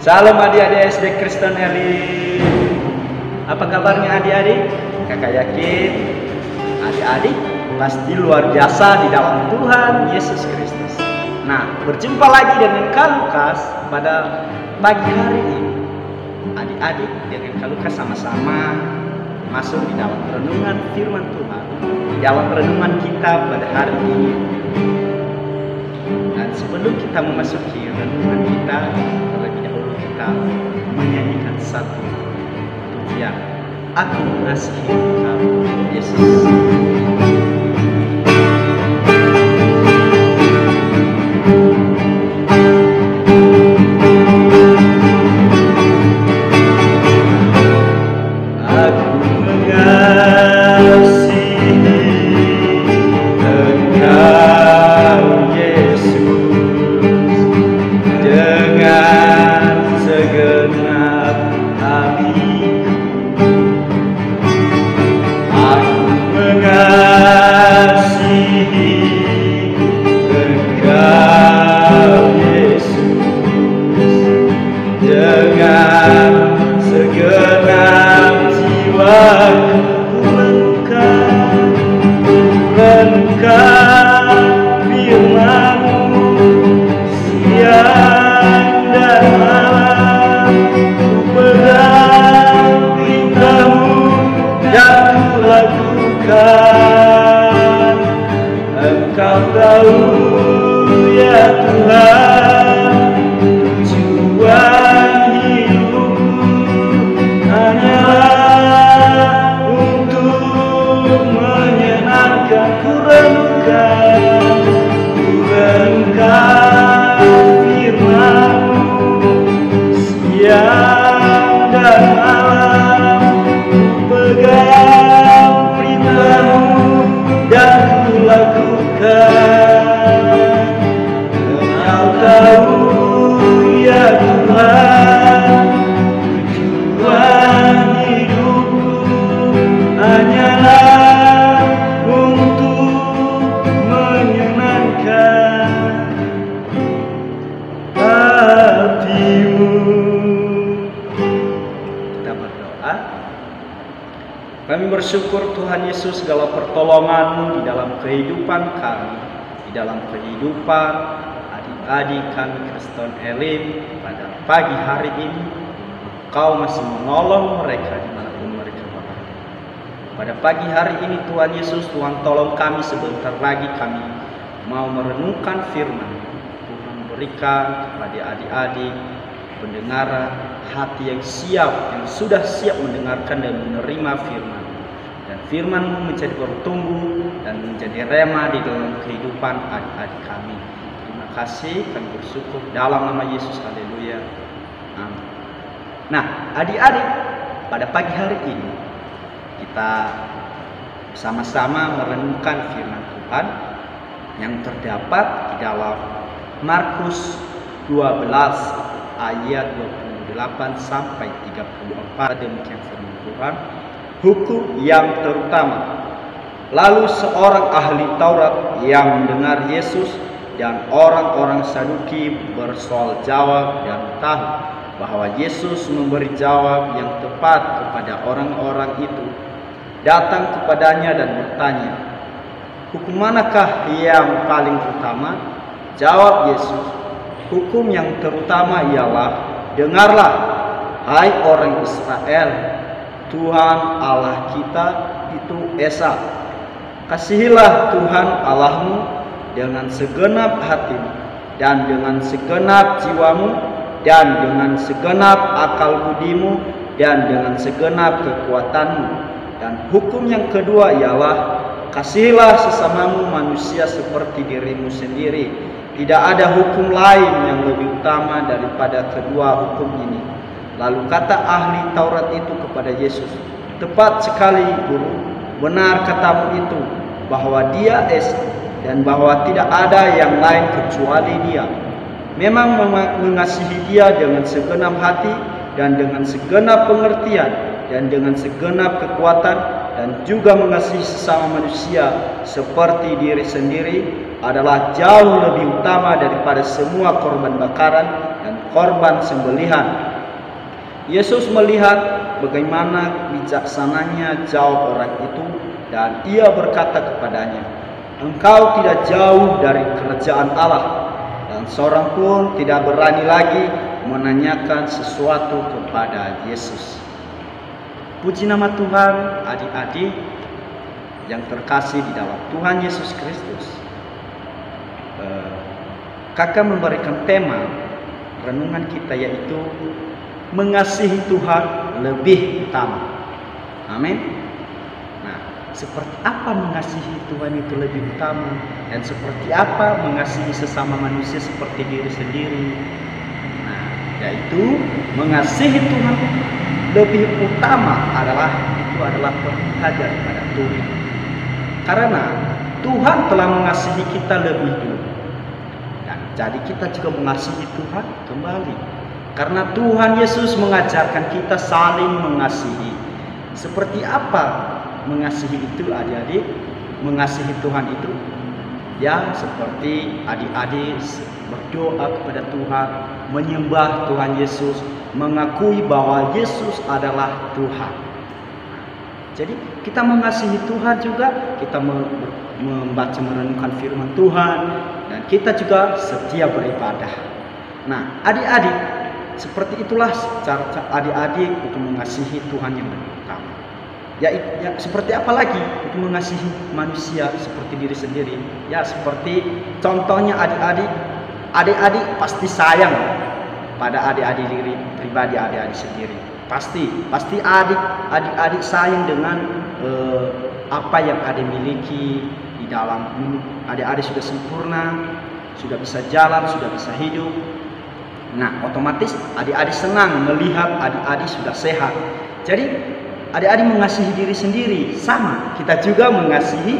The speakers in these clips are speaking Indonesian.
Salam adik-adik SD Kristen Elim. Apa kabarnya adik-adik? Kakak yakin adik-adik pasti luar biasa di dalam Tuhan Yesus Kristus. Nah, berjumpa lagi dengan Kak Lukas pada pagi hari ini. Adik-adik dengan Kak Lukas sama-sama masuk di dalam renungan firman Tuhan, di dalam renungan kita pada hari ini. Dan sebelum kita memasuki renungan kita, terlebih dahulu kita menyanyikan satu pujian. Aku mengasihi Engkau, Yesus. Engkau tahu ya Tuhan, tujuan hidupku hanyalah untuk menyenangkan. Ku renungkan firman-Mu siang dan malam, ku pegang perintah-Mu dan ku lakukan. Engkau tahu ya Tuhan, tujuan hidupku hanyalah untuk menyenangkan hati-Mu. Kita berdoa. Kami bersyukur Tuhan Yesus segala pertolongan-Mu di dalam kehidupan kami, di dalam kehidupan adik-adik kami Kristen Elim pada pagi hari ini. Kau masih menolong mereka dimanapun mereka berada. Pada pagi hari ini Tuhan Yesus, Tuhan tolong kami sebentar lagi kami mau merenungkan firman. Tuhan berikan kepada adik-adik pendengaran hati yang siap, yang sudah siap mendengarkan dan menerima firman. Dan firman-Mu menjadi bertumbuh dan menjadi rema di dalam kehidupan adik-adik kami. Terima kasih, kami bersyukur dalam nama Yesus. Haleluya. Amin. Nah, adik-adik, pada pagi hari ini kita sama-sama merenungkan firman Tuhan yang terdapat di dalam Markus 12 ayat 28 sampai 34. Demikian firman Tuhan. Hukum yang terutama. Lalu seorang ahli Taurat yang mendengar Yesus dan orang-orang Saduki bersoal jawab dan tahu bahwa Yesus memberi jawab yang tepat kepada orang-orang itu, datang kepadanya dan bertanya, hukum manakah yang paling utama? Jawab Yesus, hukum yang terutama ialah, dengarlah, hai orang Israel, Tuhan Allah kita itu Esa. Kasihilah Tuhan Allahmu dengan segenap hatimu, dan dengan segenap jiwamu, dan dengan segenap akal budimu, dan dengan segenap kekuatanmu. Dan hukum yang kedua ialah, kasihilah sesamamu manusia seperti dirimu sendiri. Tidak ada hukum lain yang lebih utama daripada kedua hukum ini. Lalu kata ahli Taurat itu kepada Yesus, tepat sekali Guru, benar katamu itu, bahwa Dia Esa, dan bahwa tidak ada yang lain kecuali Dia. Memang mengasihi Dia dengan segenap hati, dan dengan segenap pengertian, dan dengan segenap kekuatan, dan juga mengasihi sesama manusia seperti diri sendiri adalah jauh lebih utama daripada semua korban bakaran dan korban sembelihan. Yesus melihat bagaimana bijaksananya jawab orang itu, dan ia berkata kepadanya, "Engkau tidak jauh dari kerajaan Allah." Dan seorang pun tidak berani lagi menanyakan sesuatu kepada Yesus. Puji nama Tuhan, adik-adik yang terkasih di dalam Tuhan Yesus Kristus. Kakak memberikan tema renungan kita, yaitu mengasihi Tuhan lebih utama. Amin. Nah, seperti apa mengasihi Tuhan itu lebih utama, dan seperti apa mengasihi sesama manusia seperti diri sendiri? Nah, yaitu mengasihi Tuhan lebih utama adalah perintah daripada Tuhan. Karena Tuhan telah mengasihi kita lebih dulu, dan jadi kita juga mengasihi Tuhan kembali. Karena Tuhan Yesus mengajarkan kita saling mengasihi. Seperti apa mengasihi itu, adik-adik? Mengasihi Tuhan itu, ya seperti adik-adik berdoa kepada Tuhan, menyembah Tuhan Yesus, mengakui bahwa Yesus adalah Tuhan. Jadi kita mengasihi Tuhan juga, kita membaca merenungkan firman Tuhan, dan kita juga setia beribadah. Nah, adik-adik, seperti itulah cara adik-adik untuk mengasihi Tuhan yang lebih utama. Ya, seperti apa lagi untuk mengasihi manusia seperti diri sendiri? Ya, seperti contohnya adik-adik pasti sayang pada adik-adik diri pribadi adik-adik sendiri. Pasti adik-adik sayang dengan apa yang adik miliki di dalam. Adik-adik sudah sempurna, sudah bisa jalan, sudah bisa hidup. Nah, otomatis adik-adik senang melihat adik-adik sudah sehat. Jadi adik-adik mengasihi diri sendiri, sama kita juga mengasihi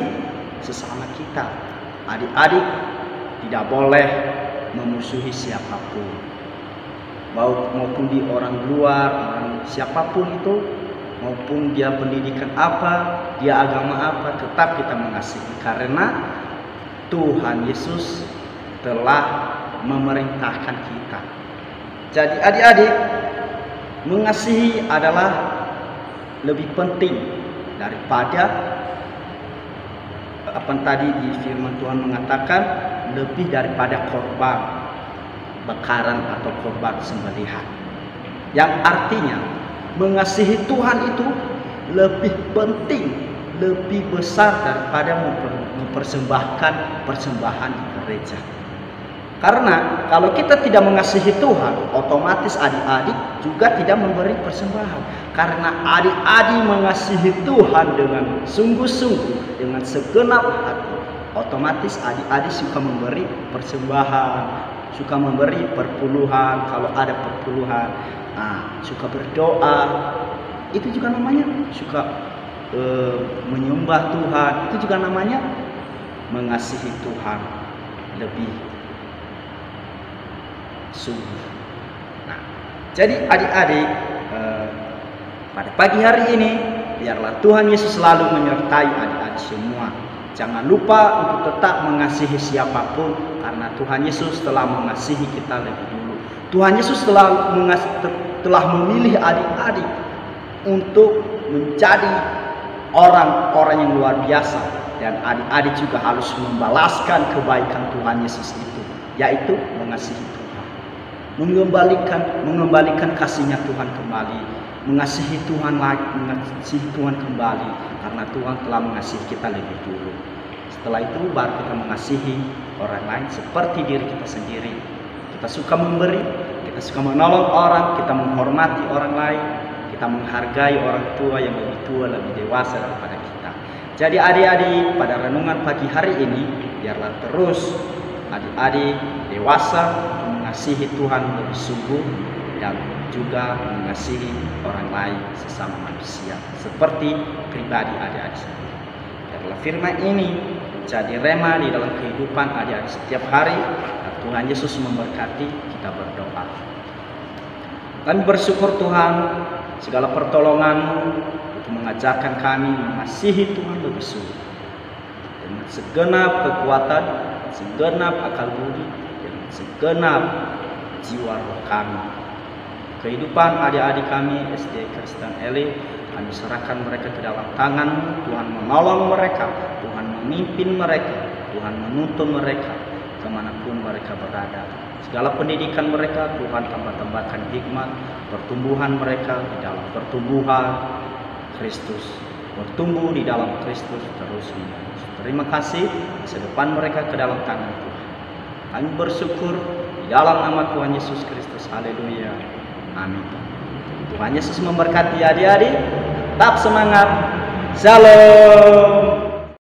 sesama kita. Adik-adik tidak boleh memusuhi siapapun, maupun di orang luar, siapapun itu, maupun dia pendidikan apa, dia agama apa, tetap kita mengasihi. Karena Tuhan Yesus telah memerintahkan kita. Jadi adik-adik, mengasihi adalah lebih penting daripada apa tadi di firman Tuhan mengatakan, lebih daripada korban bakaran atau korban sembelihan. Yang artinya mengasihi Tuhan itu lebih penting, lebih besar daripada mempersembahkan persembahan di gereja. Karena kalau kita tidak mengasihi Tuhan, otomatis adik-adik juga tidak memberi persembahan. Karena adik-adik mengasihi Tuhan dengan sungguh-sungguh, dengan segenap hati, otomatis adik-adik suka memberi persembahan, suka memberi perpuluhan kalau ada perpuluhan, suka berdoa. Itu juga namanya suka menyembah Tuhan. Itu juga namanya mengasihi Tuhan lebih sungguh. Nah, jadi adik-adik, pada pagi hari ini biarlah Tuhan Yesus selalu menyertai adik-adik semua. Jangan lupa untuk tetap mengasihi siapapun, karena Tuhan Yesus telah mengasihi kita lebih dulu. Tuhan Yesus telah memilih adik-adik untuk menjadi orang-orang yang luar biasa, dan adik-adik juga harus membalaskan kebaikan Tuhan Yesus itu, yaitu mengasihi Tuhan. Mengembalikan kasihnya Tuhan kembali, mengasihi Tuhan kembali, karena Tuhan telah mengasihi kita lebih dulu. Setelah itu baru kita mengasihi orang lain seperti diri kita sendiri. Kita suka memberi, kita suka menolong orang, kita menghormati orang lain, kita menghargai orang tua yang lebih tua, lebih dewasa daripada kita. Jadi adik-adik, pada renungan pagi hari ini biarlah terus adik-adik dewasa mengasihi Tuhan lebih sungguh, dan juga mengasihi orang lain sesama manusia seperti pribadi adik-adik sendiri. Biarlah firman ini jadi rema di dalam kehidupan adik-adik setiap hari, dan Tuhan Yesus memberkati. Kita berdoa. Kami bersyukur Tuhan segala pertolongan-Mu untuk mengajarkan kami mengasihi Tuhan lebih sungguh, dengan segenap kekuatan, segenap akal budi, dengan segenap jiwa roh kami. Kehidupan adik-adik kami SD Kristen Eli, kami serahkan mereka ke dalam tangan-Mu. Tuhan menolong mereka, Tuhan memimpin mereka, Tuhan menuntun mereka kemanapun mereka berada. Segala pendidikan mereka Tuhan tambah-tambahkan hikmat, pertumbuhan mereka di dalam pertumbuhan Kristus, bertumbuh di dalam Kristus terus menerus. Terima kasih, masa depan mereka ke dalam tangan Tuhan. Kami bersyukur di dalam nama Tuhan Yesus Kristus. Haleluya. Amin. Tuhan Yesus memberkati adik-adik. Tetap semangat. Shalom.